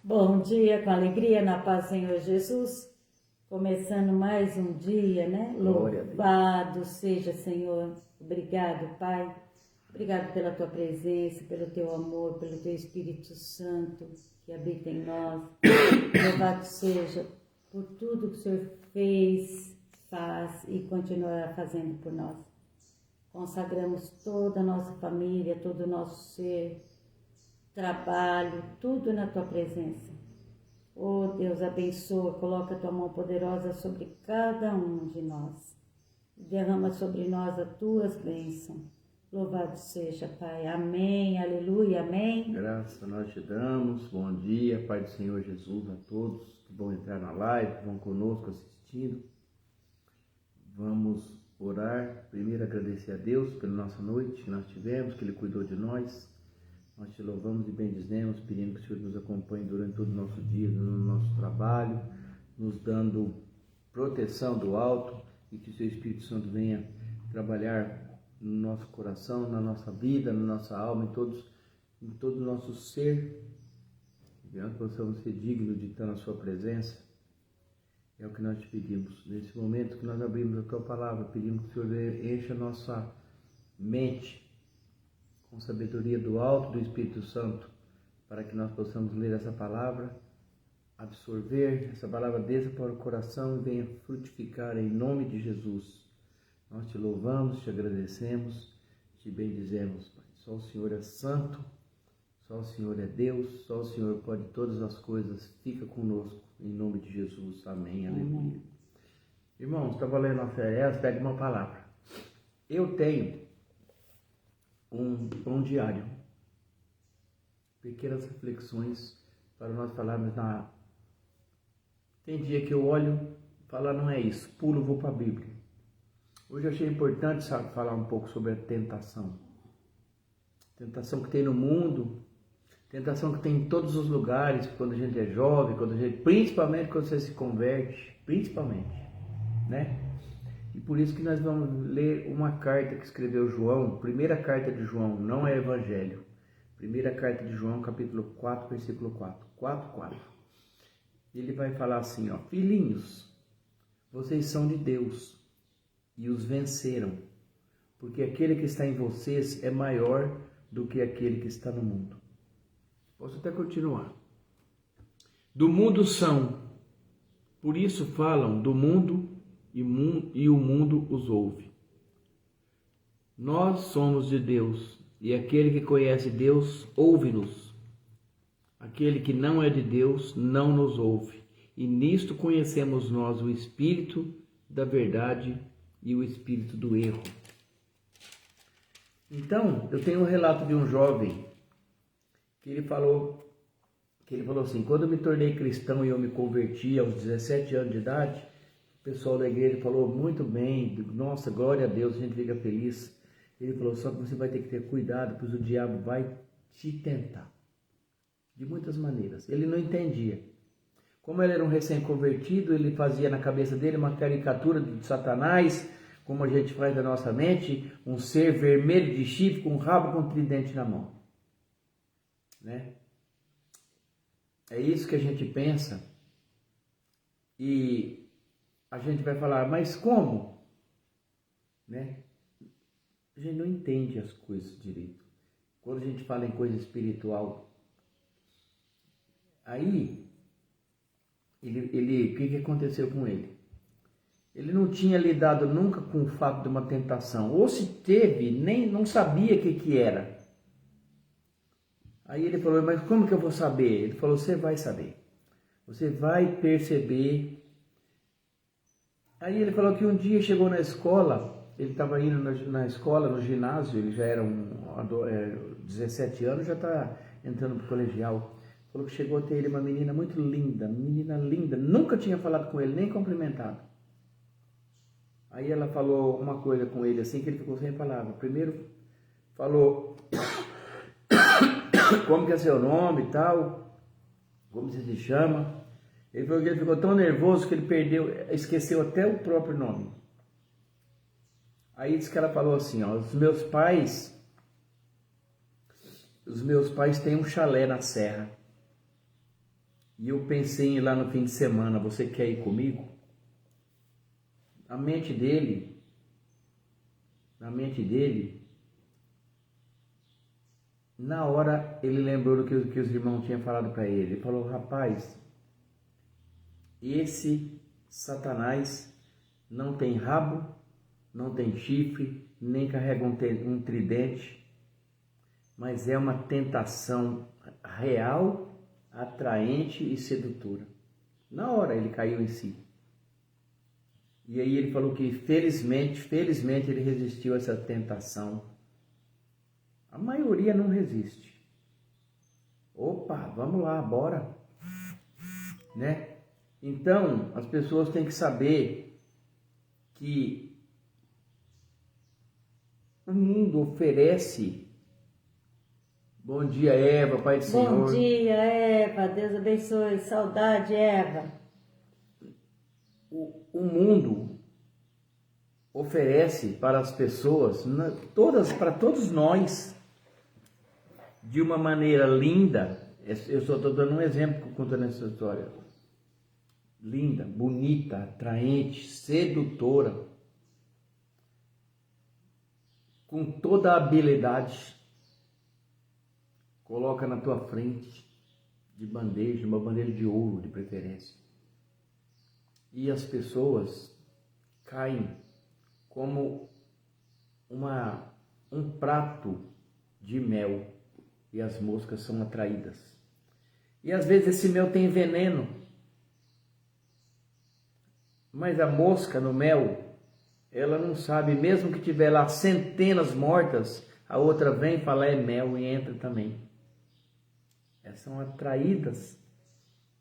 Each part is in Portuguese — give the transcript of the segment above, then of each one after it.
Bom dia, com alegria, na paz do Senhor Jesus. Começando mais um dia, né? Louvado seja, Senhor. Obrigado, Pai. Obrigado pela Tua presença, pelo Teu amor, pelo Teu Espírito Santo que habita em nós. Louvado seja por tudo que o Senhor fez, faz e continuará fazendo por nós. Consagramos toda a nossa família, todo o nosso ser, trabalho, tudo na Tua presença. Oh Deus, abençoa, coloca a Tua mão poderosa sobre cada um de nós. Derrama sobre nós as Tuas bênçãos. Louvado seja, Pai. Amém, aleluia, amém. Graças nós te damos. Bom dia, Pai do Senhor Jesus, a todos que vão entrar na live, que vão conosco assistindo. Vamos orar. Primeiro agradecer a Deus pela nossa noite que nós tivemos, que Ele cuidou de nós. Nós te louvamos e bendizemos, pedindo que o Senhor nos acompanhe durante todo o nosso dia, no nosso trabalho, nos dando proteção do alto e que o Seu Espírito Santo venha trabalhar no nosso coração, na nossa vida, na nossa alma, em todo o nosso ser, que nós possamos ser dignos de estar na Sua presença. É o que nós te pedimos. Nesse momento que nós abrimos a Tua palavra, pedimos que o Senhor encha a nossa mente com sabedoria do alto do Espírito Santo, para que nós possamos ler essa palavra, absorver essa palavra, desça para o coração e venha frutificar em nome de Jesus. Nós te louvamos, te agradecemos, te bendizemos, Pai. Só o Senhor é santo, só o Senhor é Deus, só o Senhor pode todas as coisas. Fica conosco, em nome de Jesus. Amém, aleluia. Irmãos, estava lendo a Efésios, pega uma palavra. Eu tenho um pão diário, pequenas reflexões para nós falarmos Tem dia que eu olho e falo, não é isso, pulo, vou para a Bíblia. Hoje eu achei importante falar um pouco sobre a tentação. Tentação que tem no mundo, tentação que tem em todos os lugares, quando a gente é jovem, principalmente quando você se converte, né? E por isso que nós vamos ler uma carta que escreveu João, primeira carta de João, não é evangelho. Primeira carta de João, capítulo 4, versículo 4. Ele vai falar assim, ó: filhinhos, vocês são de Deus e os venceram, porque aquele que está em vocês é maior do que aquele que está no mundo. Posso até continuar. Do mundo são, por isso falam do mundo e o mundo os ouve. Nós somos de Deus, e aquele que conhece Deus ouve-nos. Aquele que não é de Deus não nos ouve. E nisto conhecemos nós o espírito da verdade e o espírito do erro. Então, eu tenho um relato de um jovem que ele falou assim: quando eu me tornei cristão e eu me converti aos 17 anos de idade, o pessoal da igreja falou muito bem, nossa, glória a Deus, a gente fica feliz. Ele falou, só que você vai ter que ter cuidado, pois o diabo vai te tentar, de muitas maneiras. Ele não entendia. Como ele era um recém-convertido, ele fazia na cabeça dele uma caricatura de Satanás, como a gente faz na nossa mente, um ser vermelho de chifre, com um rabo com um tridente na mão. Né? É isso que a gente pensa. E a gente vai falar, mas como? Né? A gente não entende as coisas direito. Quando a gente fala em coisa espiritual, aí, o que aconteceu com ele? Ele não tinha lidado nunca com o fato de uma tentação. Ou se teve, nem não sabia o que era. Aí ele falou, mas como que eu vou saber? Ele falou, você vai saber. Você vai perceber. Aí ele falou que um dia chegou na escola, ele estava indo na escola, no ginásio, ele já era 17 anos, já está entrando para o colegial. Falou que chegou até ele uma menina muito linda, nunca tinha falado com ele, nem cumprimentado. Aí ela falou uma coisa com ele assim, que ele ficou sem palavra. Primeiro falou, como que é seu nome e tal, como você se chama. Ele falou que ele ficou tão nervoso que ele esqueceu até o próprio nome. Aí disse que ela falou assim, ó, os meus pais têm um chalé na serra. E eu pensei em ir lá no fim de semana, você quer ir comigo? Na mente dele, na hora ele lembrou do que os irmãos tinham falado para ele. Ele falou, rapaz, esse Satanás não tem rabo, não tem chifre, nem carrega um tridente, mas é uma tentação real, atraente e sedutora. Na hora ele caiu em si. E aí ele falou que felizmente ele resistiu a essa tentação. A maioria não resiste. Opa, vamos lá, bora. Né? Então, as pessoas têm que saber que o mundo oferece. Bom dia, Eva, Pai do Senhor. Bom dia, Eva. Deus abençoe. Saudade, Eva. O mundo oferece para as pessoas, para todos nós, de uma maneira linda. Eu só estou dando um exemplo contando essa história. Linda, bonita, atraente, sedutora, com toda a habilidade. Coloca na tua frente, de bandeja, uma bandeja de ouro de preferência. E as pessoas caem como um prato de mel e as moscas são atraídas. E às vezes esse mel tem veneno, mas a mosca no mel, ela não sabe, mesmo que tiver lá centenas mortas, a outra vem e fala é mel e entra também. Elas são atraídas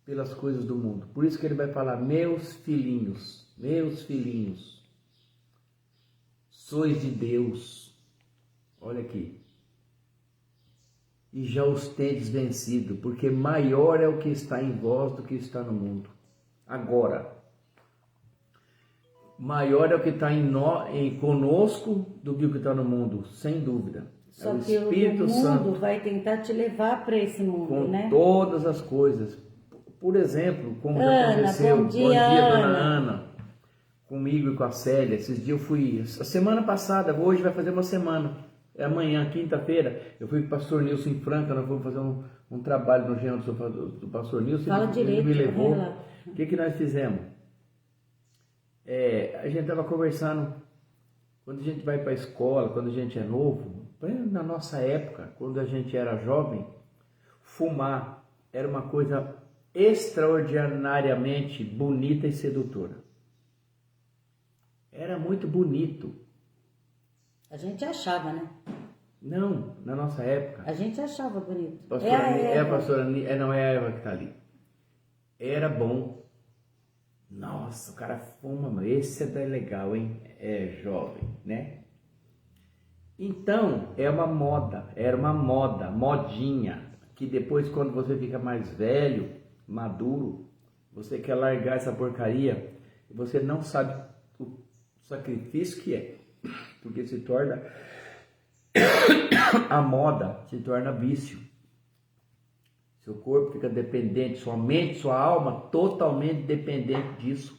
pelas coisas do mundo. Por isso que ele vai falar, meus filhinhos, sois de Deus. Olha aqui. E já os tendes vencido, porque maior é o que está em vós do que está no mundo. Agora, maior é o que está em conosco do que o que está no mundo, sem dúvida. Só é o que Espírito o mundo Santo vai tentar te levar para esse mundo, com né? todas as coisas. Por exemplo, como já Ana, aconteceu, bom dia, dona Ana, comigo e com a Célia. Esses dias eu fui, a semana passada, hoje vai fazer uma semana, é amanhã, quinta-feira, eu fui com o pastor Nilson em Franca, nós fomos fazer um trabalho no Genro do pastor Nilson. Fala ele direito, me levou. né? O que nós fizemos? A gente estava conversando, quando a gente vai para a escola, quando a gente é novo, na nossa época, quando a gente era jovem, fumar era uma coisa extraordinariamente bonita e sedutora. Era muito bonito. A gente achava, né? Não, na nossa época. A gente achava bonito. Não é a Eva que está ali. Era bom. Nossa, o cara fuma, mas esse é legal, hein? É jovem, né? Então, era uma moda, modinha, que depois quando você fica mais velho, maduro, você quer largar essa porcaria, e você não sabe o sacrifício que é, porque se torna, a moda se torna vício. Seu corpo fica dependente, sua mente, sua alma totalmente dependente disso.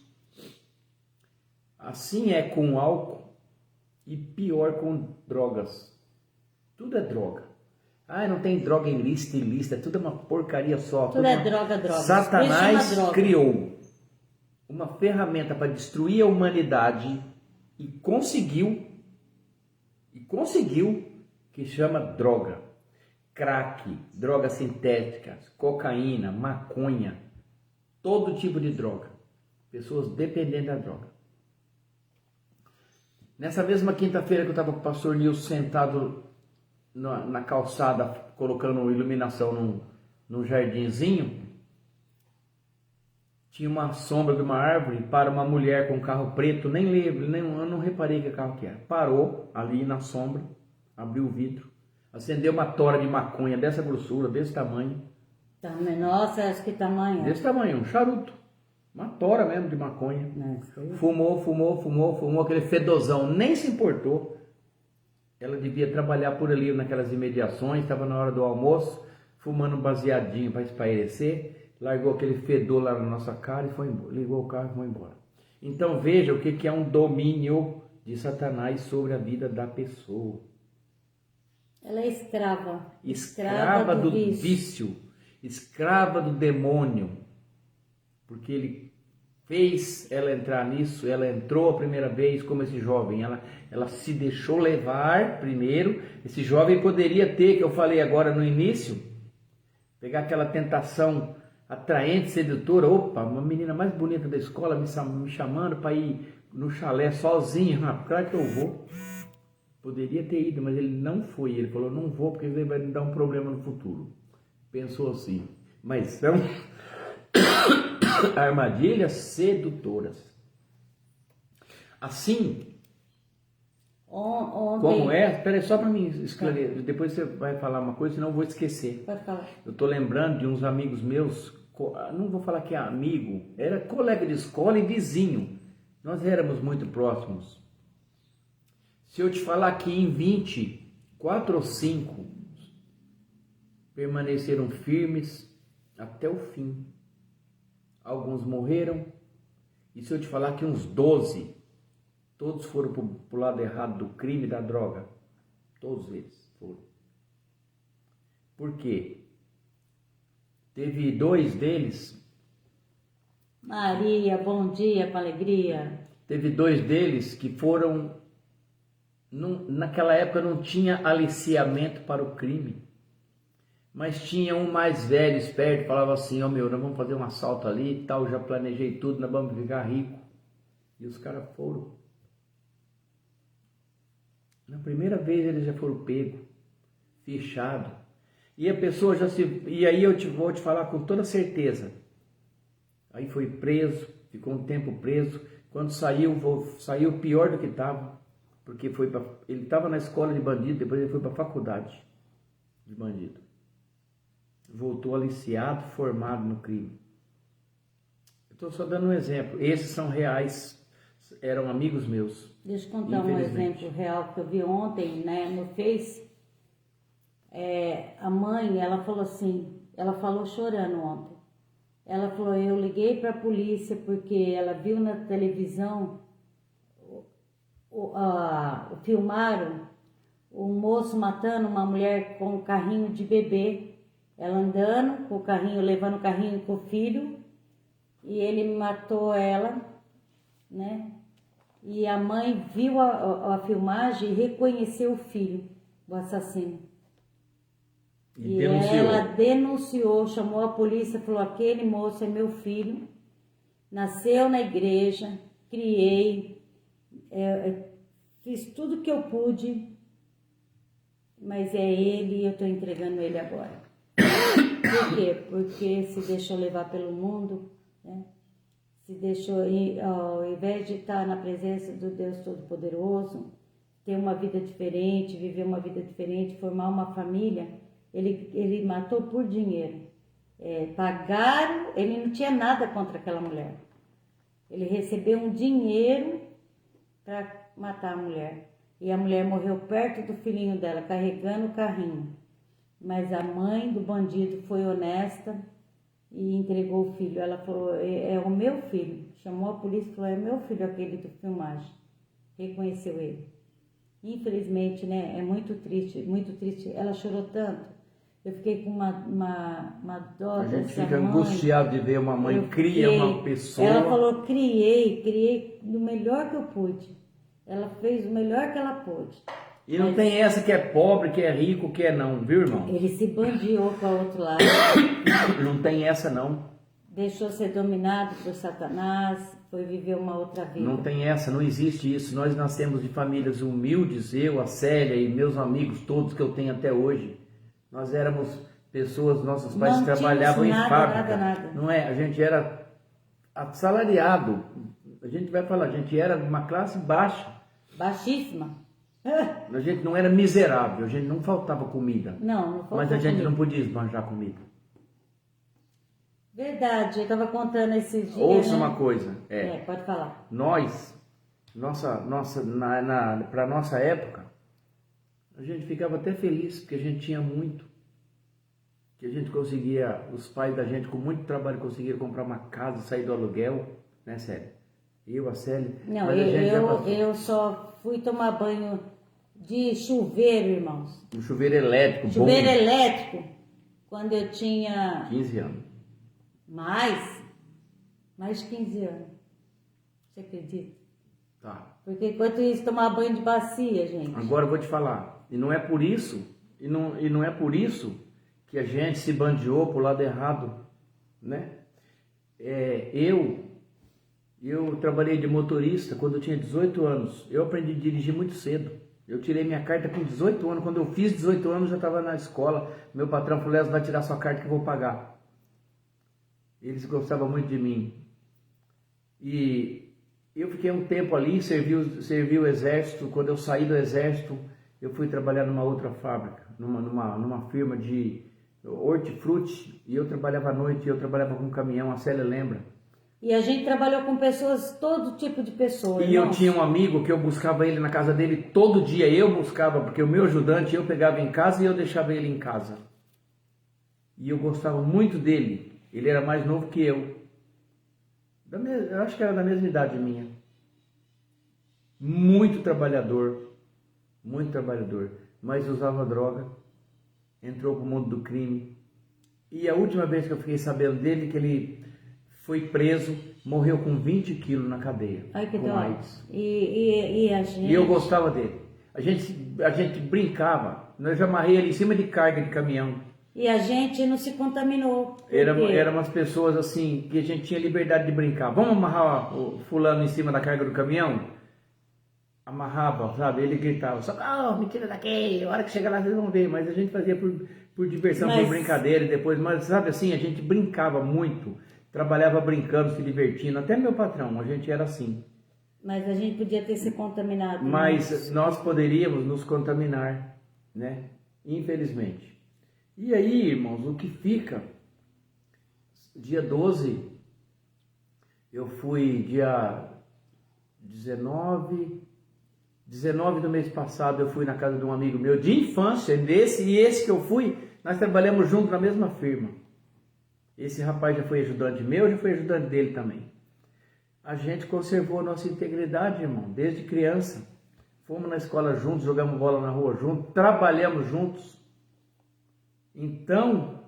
Assim é com álcool e pior com drogas. Tudo é droga. Não tem droga ilícita, tudo é uma porcaria só. Tudo é droga. Satanás criou uma ferramenta para destruir a humanidade e conseguiu, que chama droga. Crack, drogas sintéticas, cocaína, maconha, todo tipo de droga. Pessoas dependentes da droga. Nessa mesma quinta-feira que eu estava com o pastor Nilson sentado na calçada, colocando iluminação num jardinzinho, tinha uma sombra de uma árvore para uma mulher com um carro preto, eu não reparei que carro que era. Parou ali na sombra, abriu o vidro, acendeu uma tora de maconha dessa grossura, desse tamanho. Nossa, acho que tamanho? Desse tamanho, um charuto. Uma tora mesmo de maconha. Fumou, aquele fedozão, nem se importou. Ela devia trabalhar por ali naquelas imediações, estava na hora do almoço, fumando um baseadinho para espairecer. largou aquele fedor lá na nossa cara e foi embora. Ligou o carro e foi embora. Então veja o que é um domínio de Satanás sobre a vida da pessoa. Ela é escrava. Escrava do vício. Escrava do demônio. Porque ele fez ela entrar nisso, ela entrou a primeira vez como esse jovem, ela se deixou levar primeiro. Esse jovem poderia ter, que eu falei agora no início, pegar aquela tentação atraente, sedutora. Opa, uma menina mais bonita da escola me chamando para ir no chalé sozinho. Claro que eu vou. Poderia ter ido, mas ele não foi. Ele falou, não vou porque ele vai me dar um problema no futuro. Pensou assim. Mas são armadilhas sedutoras. Assim, como é? Espera aí, só para mim esclarecer. Depois você vai falar uma coisa, senão eu vou esquecer. Pode falar. Eu estou lembrando de uns amigos meus, não vou falar que é amigo, era colega de escola e vizinho. Nós éramos muito próximos. Se eu te falar que em 20, 4 ou 5 permaneceram firmes até o fim. Alguns morreram. E se eu te falar que uns 12, todos foram para o lado errado do crime e da droga. Todos eles foram. Por quê? Teve 2 deles. Maria, bom dia, com alegria. Teve 2 deles que foram... naquela época não tinha aliciamento para o crime. Mas tinha um mais velho, esperto, falava assim, ó meu, nós vamos fazer um assalto ali e tal, já planejei tudo, nós vamos ficar rico. E os caras foram. Na primeira vez eles já foram pegos, fechados. E a pessoa já se... E aí vou te falar com toda certeza. Aí foi preso, ficou um tempo preso. Quando saiu pior do que estava. Porque ele estava na escola de bandido, depois ele foi para a faculdade de bandido. Voltou aliciado, formado no crime. Estou só dando um exemplo. Esses são reais, eram amigos meus. Deixa eu contar um exemplo real que eu vi ontem, né, no Face. A mãe, ela falou assim, ela falou chorando ontem. Ela falou, eu liguei para a polícia porque ela viu na televisão, filmaram um moço matando uma mulher com um carrinho de bebê. Ela andando com o carrinho, levando o carrinho com o filho, e ele matou ela, né? E a mãe viu a filmagem e reconheceu o filho, o assassino. E ela denunciou, chamou a polícia, falou, aquele moço é meu filho, nasceu na igreja, criei, fiz tudo que eu pude, mas é ele e eu estou entregando ele agora. Por quê? Porque se deixou levar pelo mundo, né? Se deixou, ao invés de estar na presença do Deus Todo-Poderoso, ter uma vida diferente, viver uma vida diferente, formar uma família, ele matou por dinheiro. Pagaram, ele não tinha nada contra aquela mulher. Ele recebeu um dinheiro para matar a mulher. E a mulher morreu perto do filhinho dela, carregando o carrinho. Mas a mãe do bandido foi honesta e entregou o filho. Ela falou, é o meu filho. Chamou a polícia e falou, é meu filho aquele do filmagem. Reconheceu ele. Infelizmente, né, é muito triste, muito triste. Ela chorou tanto. Eu fiquei com uma dó dessa mãe. A gente fica angustiado de ver uma mãe cria uma pessoa. Ela falou, criei do melhor que eu pude. Ela fez o melhor que ela pôde. E não tem essa que é pobre, que é rico, que é não, viu, irmão? Ele se bandiou para o outro lado. Não tem essa, não. Deixou ser dominado por Satanás, foi viver uma outra vida. Não tem essa, não existe isso. Nós nascemos de famílias humildes, eu, a Célia e meus amigos, todos que eu tenho até hoje. Nós éramos pessoas, nossos pais trabalhavam em fábrica. Nada. Não é? A gente era assalariado. A gente vai falar, a gente era uma classe baixa. Baixíssima. A gente não era miserável, a gente não faltava comida. Não faltava. Mas a gente não podia esbanjar comida. Verdade, eu estava contando esses dias. Ouça, né? uma coisa. Pode falar. Nós, para nossa época, a gente ficava até feliz porque a gente tinha muito. que a gente conseguia, os pais da gente com muito trabalho conseguiram comprar uma casa, sair do aluguel, né, Célia? Eu, a Célia. Não, mas a gente já passou. eu só fui tomar banho de chuveiro, irmãos. Um chuveiro elétrico, Chuveiro bom. elétrico, quando eu tinha 15 anos. mais de 15 anos. Você acredita? Tá. Porque enquanto isso, tomar banho de bacia, gente. Agora eu vou te falar. E não é por isso, e não é por isso que a gente se bandeou pro lado errado, né? Eu trabalhei de motorista quando eu tinha 18 anos. Eu aprendi a dirigir muito cedo. Eu tirei minha carta com 18 anos. Quando eu fiz 18 anos, eu já estava na escola. Meu patrão falou, vai tirar sua carta que eu vou pagar. Eles gostavam muito de mim. E eu fiquei um tempo ali, servi o exército. Quando eu saí do exército, eu fui trabalhar numa outra fábrica, numa firma de hortifruti. E eu trabalhava à noite, eu trabalhava com caminhão, a Célia lembra. E a gente trabalhou com pessoas, todo tipo de pessoas. E eu tinha um amigo que eu buscava ele na casa dele todo dia. Eu buscava, porque o meu ajudante eu pegava em casa e eu deixava ele em casa. E eu gostava muito dele. Ele era mais novo que eu. Eu acho que era da mesma idade minha. Muito trabalhador. Muito trabalhador. Mas usava droga. Entrou pro mundo do crime. E a última vez que eu fiquei sabendo dele, que ele foi preso, morreu com 20 quilos na cadeia. Ai, que com dó. AIDS. E a gente... E eu gostava dele. A gente brincava. Nós já amarrei ele em cima de carga de caminhão. E a gente não se contaminou. Eram umas pessoas assim, que a gente tinha liberdade de brincar. Vamos amarrar o fulano em cima da carga do caminhão? Amarrava, sabe? Ele gritava, socorro, me tira daqui, a hora que chegar lá vocês vão ver. Mas a gente fazia por diversão, por brincadeira e depois. Mas sabe assim, a gente brincava muito. Trabalhava brincando, se divertindo. Até meu patrão, a gente era assim. Mas a gente podia ter se contaminado. Mas nós poderíamos nos contaminar, né? Infelizmente. E aí, irmãos, o que fica? Dia 12, eu fui dia 19 do mês passado, eu fui na casa de um amigo meu de infância, esse que eu fui, nós trabalhamos juntos na mesma firma. Esse rapaz já foi ajudante meu, já foi ajudante dele também. A gente conservou a nossa integridade, irmão, desde criança. Fomos na escola juntos, jogamos bola na rua juntos, trabalhamos juntos. Então,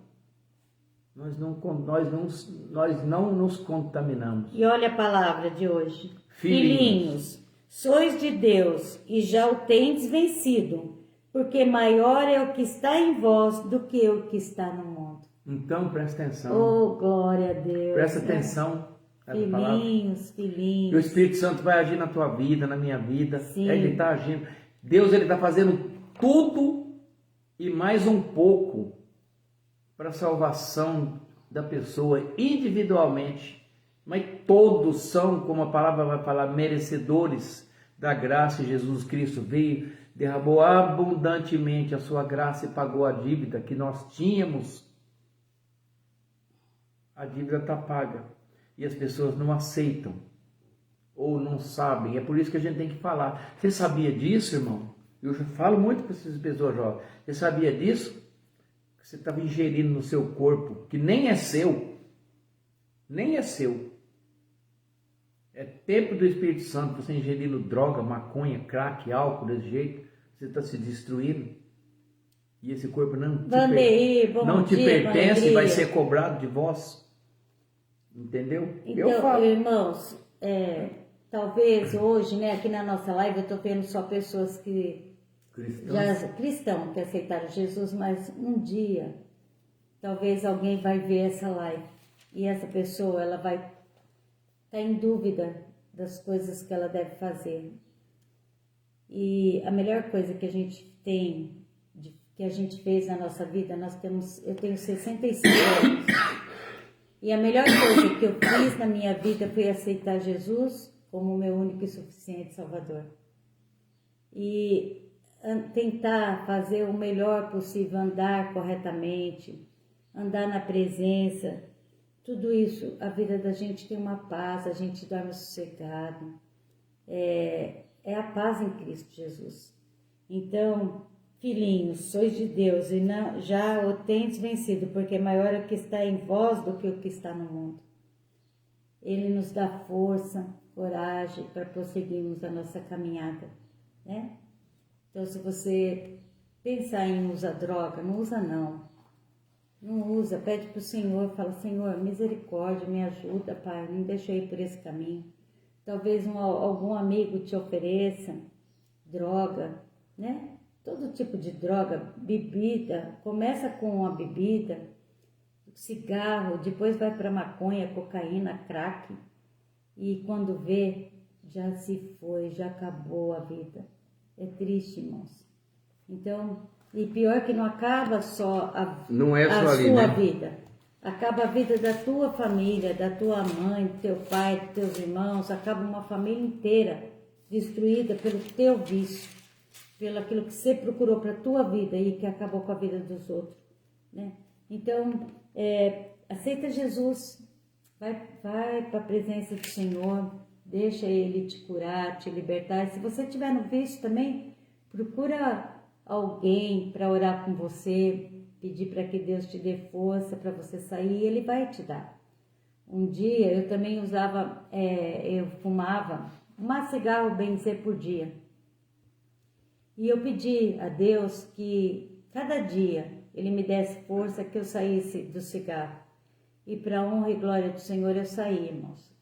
nós não nos contaminamos. E olha a palavra de hoje. Filhinhos, sois de Deus e já o tendes vencido, porque maior é o que está em vós do que o que está no mundo. Então, presta atenção. Oh, glória a Deus. Presta atenção. Filhinhos. E o Espírito Santo vai agir na tua vida, na minha vida. Sim. Ele está agindo. Deus, ele está fazendo tudo e mais um pouco para a salvação da pessoa individualmente. Mas todos são, como a palavra vai falar, merecedores da graça. Jesus Cristo veio, derramou abundantemente a sua graça e pagou a dívida que nós tínhamos. A dívida está paga e as pessoas não aceitam ou não sabem. É por isso que a gente tem que falar. Você sabia disso, irmão? Eu já falo muito para essas pessoas jovens. Você sabia disso? Que você estava ingerindo no seu corpo, que nem é seu. Nem é seu. É tempo do Espírito Santo, você ingerindo droga, maconha, crack, álcool, desse jeito. Você está se destruindo. E esse corpo não te pertence e vai ser cobrado de vós. Entendeu? Então, eu falo. Irmãos, talvez hoje, né, aqui na nossa live, eu estou vendo só pessoas que cristãos que aceitaram Jesus, mas um dia, talvez alguém vai ver essa live e essa pessoa, ela vai estar em dúvida das coisas que ela deve fazer. E a melhor coisa que a gente tem, que a gente fez na nossa vida, eu tenho 65 anos. E a melhor coisa que eu fiz na minha vida foi aceitar Jesus como o meu único e suficiente Salvador. E tentar fazer o melhor possível, andar corretamente, andar na presença. Tudo isso, a vida da gente tem uma paz, a gente dorme sossegado. É a paz em Cristo Jesus. Então, filhinhos, sois de Deus e não, já o tendes vencido, porque maior é o que está em vós do que o que está no mundo. Ele nos dá força, coragem para prosseguirmos a nossa caminhada, né? Então, se você pensar em usar droga, não usa não. Não usa, pede para o Senhor, fala, Senhor, misericórdia, me ajuda, Pai, não deixa eu ir por esse caminho. Talvez algum amigo te ofereça droga, né? Todo tipo de droga, bebida, começa com a bebida, cigarro, depois vai para maconha, cocaína, crack, e quando vê, já se foi, já acabou a vida. É triste, irmãos. Então, e pior que não acaba só não é só a ali, sua né? vida, acaba a vida da tua família, da tua mãe, do teu pai, dos teus irmãos, acaba uma família inteira destruída pelo teu vício, pelo aquilo que você procurou para a tua vida e que acabou com a vida dos outros, né? Então, aceita Jesus, vai para a presença do Senhor, deixa Ele te curar, te libertar. E se você estiver no vício também, procura alguém para orar com você, pedir para que Deus te dê força para você sair, e Ele vai te dar. Um dia eu também usava, eu fumava um cigarro, bem dizer, por dia. E eu pedi a Deus que cada dia Ele me desse força, que eu saísse do cigarro. E para a honra e glória do Senhor eu saí, irmãos.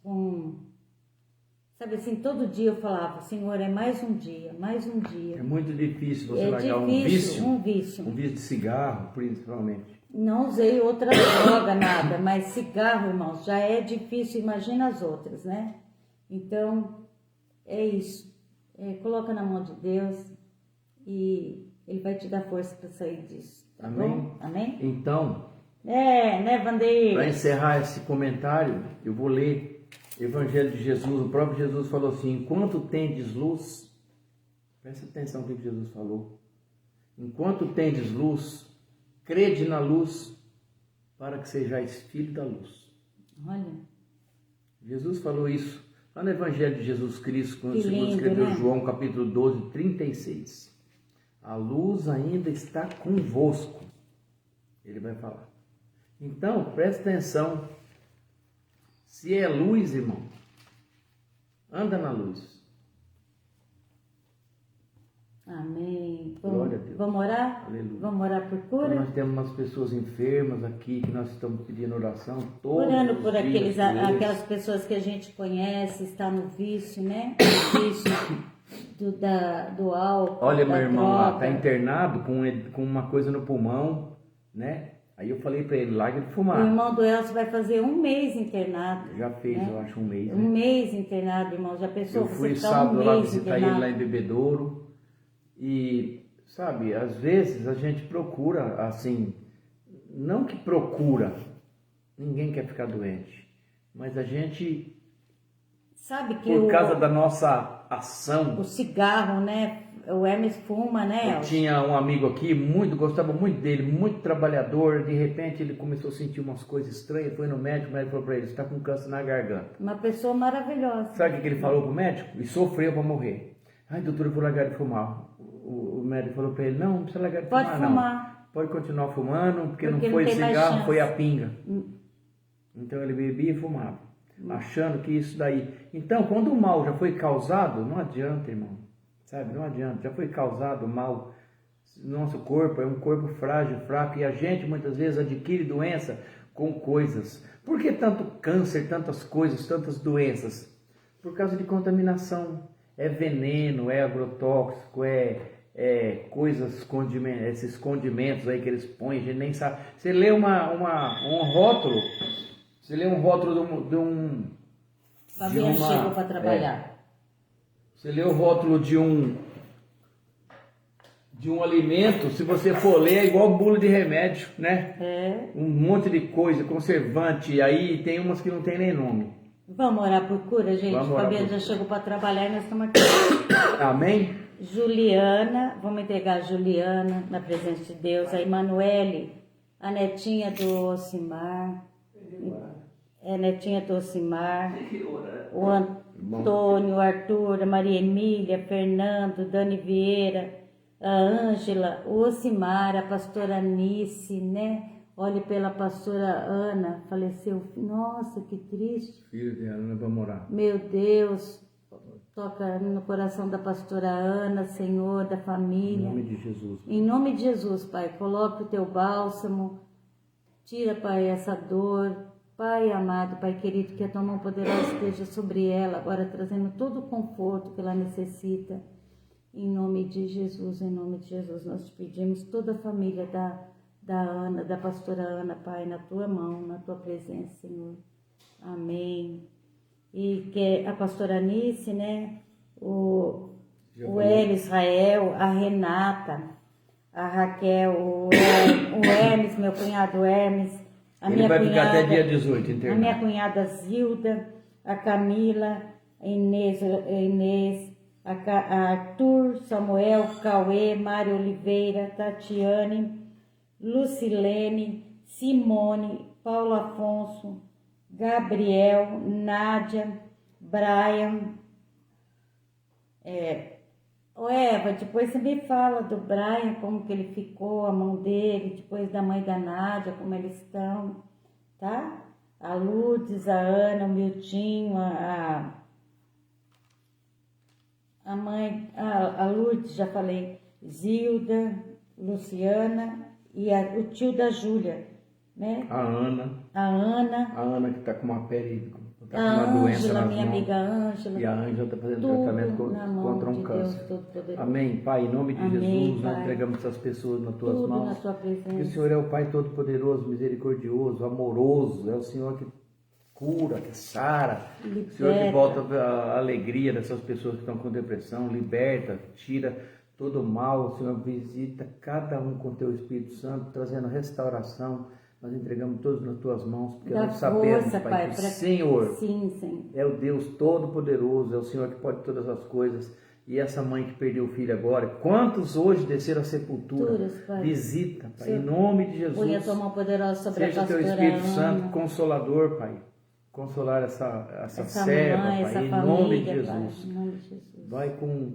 Sabe assim, todo dia eu falava, Senhor, é mais um dia, mais um dia. É muito difícil você largar um vício. Um vício de cigarro, principalmente. Não usei outra droga, nada, mas cigarro, irmãos, já é difícil, imagina as outras, né? Então, é isso. Coloca na mão de Deus e Ele vai te dar força para sair disso. Tá Amém? bom? Amém? Então, né, Vandeir? para encerrar esse comentário, eu vou ler Evangelho de Jesus. O próprio Jesus falou assim: enquanto tendes luz, presta atenção no que Jesus falou. Enquanto tendes luz, crede na luz, para que sejais filho da luz. Olha. Jesus falou isso lá no Evangelho de Jesus Cristo, quando segundo escreveu, né? João capítulo 12, 36. A luz ainda está convosco. Ele vai falar. Então, presta atenção. Se é luz, irmão, anda na luz. Amém. Glória a Deus. Vamos orar? Aleluia. Vamos orar por cura? Então, nós temos umas pessoas enfermas aqui, que nós estamos pedindo oração todos orando os por dias, aquelas pessoas que a gente conhece, está no vício, né? No vício do álcool. Olha, meu irmão lá, droga. está internado com uma coisa no pulmão, né? Aí eu falei para ele, larga de fumar. O irmão do Elcio vai fazer 1 mês internado. Já fez, né? Eu acho, 1 mês. Um mês internado, irmão. Já pensou? Eu fui você sábado lá visitar internado? ele lá em Bebedouro. E, sabe, às vezes a gente procura, assim, não que procura, ninguém quer ficar doente, mas a gente, sabe que por causa da nossa ação. O cigarro, né? O Hermes fuma, né? Eu tinha um amigo aqui, gostava muito dele, muito trabalhador. De repente ele começou a sentir umas coisas estranhas, foi no médico, o médico falou para ele: você está com câncer na garganta. Uma pessoa maravilhosa. Sabe o que ele falou pro médico? E sofreu para morrer. Ai, doutor, eu vou largar de fumar. O médico falou para ele: não precisa largar de fumar, Pode fumar. Não. Pode continuar fumando, porque não não foi tem mais cigarro, chance. foi a pinga. Então ele bebia e fumava, achando que isso daí. Então, quando o mal já foi causado, não adianta, irmão. Sabe, não adianta, já foi causado o mal. Nosso corpo é um corpo frágil, fraco, e a gente muitas vezes adquire doença com coisas. Por que tanto câncer, tantas coisas, tantas doenças? Por causa de contaminação. É veneno, é agrotóxico, coisas, esses condimentos aí que eles põem, a gente nem sabe. Você lê um rótulo, de um... Fabiano chegou para trabalhar. Você lê o rótulo de um alimento, se você for ler, é igual bula de remédio, né? Um monte de coisa, conservante, aí tem umas que não tem nem nome. Vamos orar por cura, gente? O Fabiano já chegou para trabalhar e nós estamos aqui. Amém? Juliana, vamos entregar a Juliana na presença de Deus, a Emanuele, a netinha do Ocimar, netinha do Ocimar, o Antônio, o Arthur, a Maria Emília, Fernando, Dani Vieira, a Ângela, o Osimar, a pastora Anice, né? Olhe pela pastora Ana, faleceu. Nossa, que triste. Filho de Ana vai morar. Meu Deus, toca no coração da pastora Ana, Senhor, da família. Em nome de Jesus. Em nome de Jesus, Pai, coloque o teu bálsamo, tira, Pai, essa dor. Pai amado, Pai querido, que a tua mão poderosa esteja sobre ela, agora trazendo todo o conforto que ela necessita. Em nome de Jesus, nós te pedimos toda a família da Ana, da pastora Ana, Pai, na tua mão, na tua presença, Senhor. Amém. E que a pastora Anice, né, o Hélio Israel, a Renata, a Raquel, o Hermes, meu cunhado Hermes, Ele vai ficar até dia 18 internado. A minha cunhada Zilda, a Camila, a Inês, a Arthur, Samuel, Cauê, Mário Oliveira, Tatiane, Lucilene, Simone, Paulo Afonso, Gabriel, Nádia, Brian. Eva, depois você me fala do Brian, como que ele ficou, a mão dele, depois da mãe da Nádia, como eles estão, tá? A Lourdes, a Ana, o Miltinho, a mãe, a Lourdes, já falei, Zilda, Luciana e o tio da Júlia, né? A Ana. A Ana Que está com uma pele, tá com a uma doença Ângela, nas minha mãos. amiga Ângela. E a Ângela está fazendo Tudo tratamento na mão contra um de câncer. Deus Todo-Poderoso. Amém. Pai, em nome de Amém, Jesus, nós Pai. entregamos essas pessoas nas tuas Tudo mãos. na tua Porque o presença. Senhor é o Pai Todo-Poderoso, misericordioso, amoroso. É o Senhor que cura, que sara. O Senhor que volta a alegria dessas pessoas que estão com depressão, liberta, tira todo o mal. O Senhor visita cada um com o teu Espírito Santo, trazendo restauração. Nós entregamos todos nas tuas mãos, porque Dá nós sabemos, força, Pai, que o pra... Senhor Sim. é o Deus Todo-Poderoso, é o Senhor que pode todas as coisas. E essa mãe que perdeu o filho agora, quantos hoje desceram à sepultura? Visita, Pai, em nome de Jesus. Põe a tua mão poderosa sobre Seja a o teu pastora Espírito Ana. Santo consolador, Pai. Consolar essa serva, mãe, Pai, essa em família, nome de Pai, Jesus. em nome de Jesus. Vai com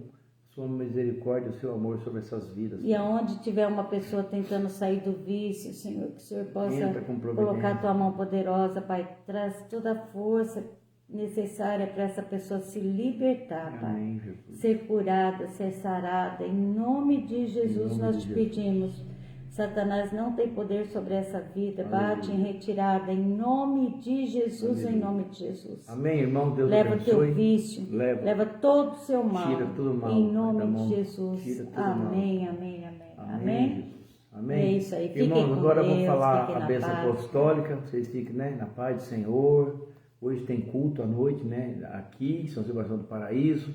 sua misericórdia, o seu amor sobre essas vidas. E aonde tiver uma pessoa tentando sair do vício, Senhor, que o Senhor possa colocar a tua mão poderosa, Pai. Traz toda a força necessária para essa pessoa se libertar, Pai. Amém, Jesus. Ser curada, ser sarada. Em nome de Jesus nós te pedimos. Satanás não tem poder sobre essa vida. Bate em retirada. Em nome de Jesus, em nome de Jesus. Amém, irmão. Deus leva abençoe. o teu vício. Leva todo o seu mal. Tira todo o mal. Em nome de Jesus. Tira todo amém, o mal. amém. Amém, Jesus. Amém. É isso aí. Fiquem Irmãos, com agora Deus, vamos falar fiquem a na bênção paz. apostólica. Vocês fiquem, né, na paz do Senhor. Hoje tem culto à noite, né? Aqui, São Sebastião do Paraíso.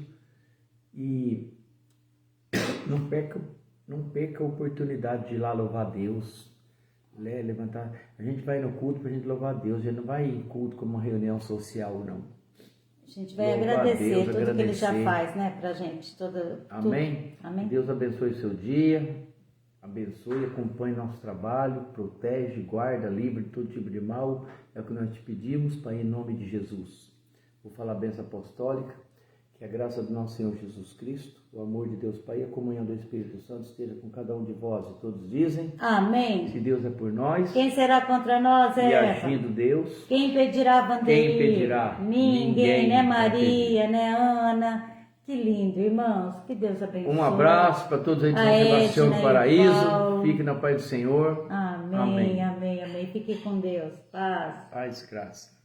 E não perca a oportunidade de ir lá louvar a Deus. Levantar. A gente vai no culto para a gente louvar a Deus. A gente não vai em culto como uma reunião social, não. A gente vai agradecer tudo que ele já faz, né, pra gente. Amém? Amém. Deus abençoe o seu dia. Abençoe, acompanhe nosso trabalho, protege, guarda, livre de todo tipo de mal. É o que nós te pedimos, Pai, em nome de Jesus. Vou falar a bênção apostólica, que a graça do nosso Senhor Jesus Cristo, o amor de Deus Pai e a comunhão do Espírito Santo esteja com cada um de vós. E todos dizem, amém. Se Deus é por nós, quem será contra nós? E agindo Deus, quem impedirá a bandeira? Quem impedirá? Ninguém, né, Maria, né, Ana? Que lindo, irmãos. Que Deus abençoe. Um abraço para todos aí de São Sebastião do Paraíso. Fique na paz do Senhor. Amém. Fique com Deus. Paz. Paz, graça.